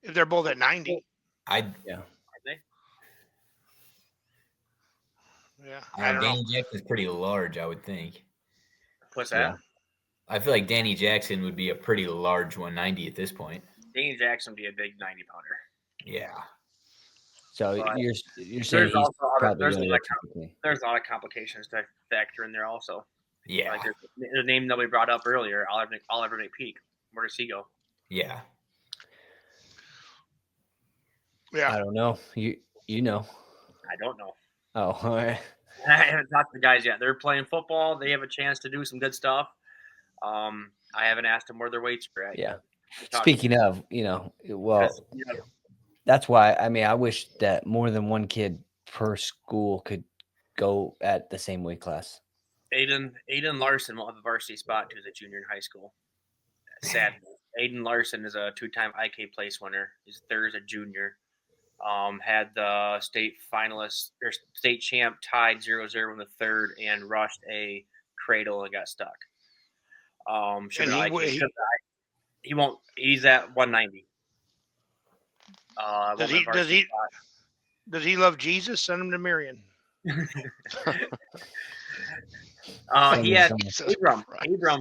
If they're both at 90. Yeah. Yeah, I don't Danny know. Jackson's pretty large, I would think. What's that? Yeah. I feel like Danny Jackson would be a pretty large 190 at this point. Danny Jackson would be a big 90-pounder. Yeah. So but you're saying he's probably there's going a lot of complications to factor in there also. Yeah. Like the name that we brought up earlier, I'll ever make peak. Where does he go? Yeah. Yeah. I don't know. You know. I don't know. Oh, all right. I haven't talked to the guys yet. They're playing football. They have a chance to do some good stuff. I haven't asked them where their weights are at. Yeah. Yet. To talk Speaking of, well, 'cause, you know, that's why I wish that more than one kid per school could go at the same weight class. Aiden Larson will have a varsity spot who's a junior in high school. Sadly, Aiden Larson is a 2-time IK place winner. His third as a junior. Had the state finalist or state champ tied 0-0 in the third and rushed a cradle and got stuck. Should And he won't. He's at 190. Does he love Jesus? Send him to Marion. He had Jesus Abram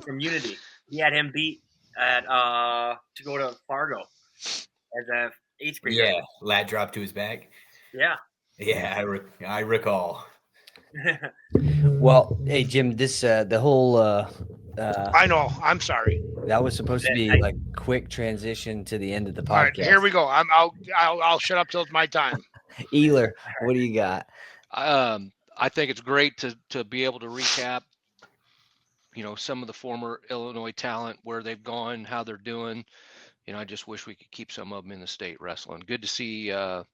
from Unity. He had him beat at to go to Fargo as a 8th grader. Yeah, lat drop to his back. Yeah. Yeah, I recall. Well, hey Jim, this the whole I know. I'm sorry. that was supposed to be like quick transition to the end of the podcast. All right, here we go. I'll shut up till it's my time. Eler, what do you got? I think it's great to be able to recap, some of the former Illinois talent, where they've gone, how they're doing. I just wish we could keep some of them in the state wrestling. Good to see the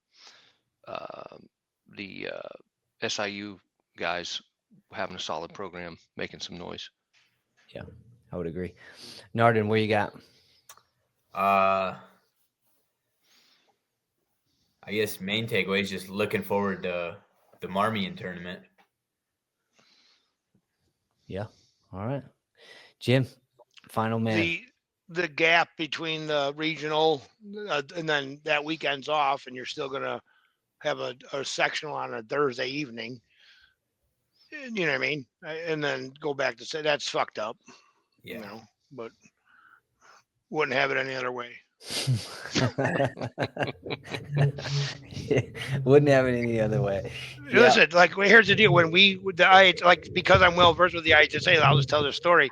SIU guys having a solid program, making some noise. Yeah, I would agree. Narden, where you got? I guess main takeaway is just looking forward to the Marmion tournament. Yeah. All right. Jim, final man. The gap between the regional and then that weekend's off, and you're still going to have a sectional on a Thursday evening. You know what I mean? And then go back to say that's fucked up. Yeah. But wouldn't have it any other way. Wouldn't have it any other way. Listen, here's the deal. When because I'm well versed with the IHSA, I'll just tell this story.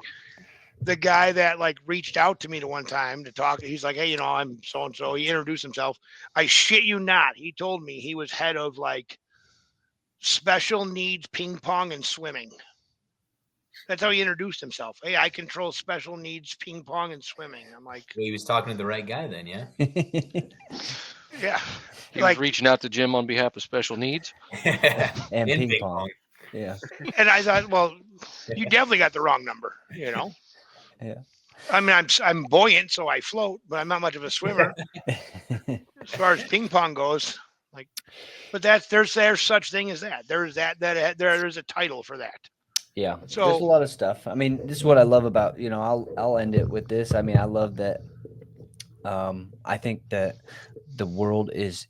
The guy that reached out to me to one time to talk, he's like, hey, I'm so and so. He introduced himself. I shit you not. He told me he was head of special needs ping pong and swimming. That's how he introduced himself. Hey, I control special needs ping pong and swimming. I'm like, well, he was talking to the right guy then, yeah. Yeah. He was reaching out to Jim on behalf of special needs and ping pong. Yeah. And I thought, well, you definitely got the wrong number. Yeah. I mean, I'm buoyant, so I float, but I'm not much of a swimmer as far as ping pong goes. But there's such thing as that. There is a title for that. Yeah. So there's a lot of stuff. I mean, this is what I love about, I'll end it with this. I mean, I love that. I think that the world is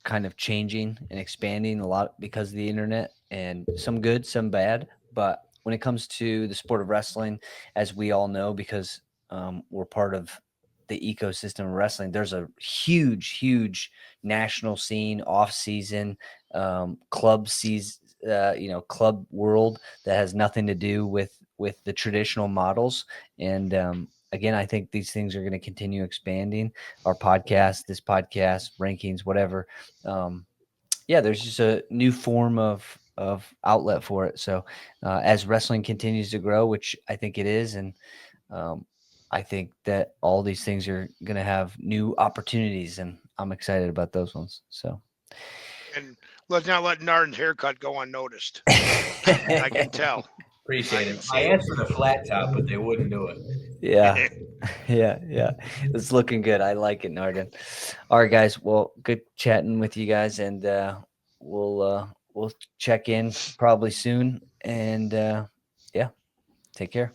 kind of changing and expanding a lot because of the internet, and some good, some bad. But when it comes to the sport of wrestling, as we all know, because we're part of the ecosystem of wrestling, there's a huge national scene, off season, club season, club world that has nothing to do with the traditional models. And again, I think these things are going to continue expanding. Our podcast, this podcast, rankings, whatever. There's just a new form of outlet for it. So as wrestling continues to grow, which I think it is, and I think that all these things are going to have new opportunities, and I'm excited about those ones. So, and let's not let Narden's haircut go unnoticed. I can tell. Appreciate it. I asked for the flat top, but they wouldn't do it. Yeah. It's looking good. I like it, Narden. All right, guys. Well, good chatting with you guys, and we'll check in probably soon. And take care.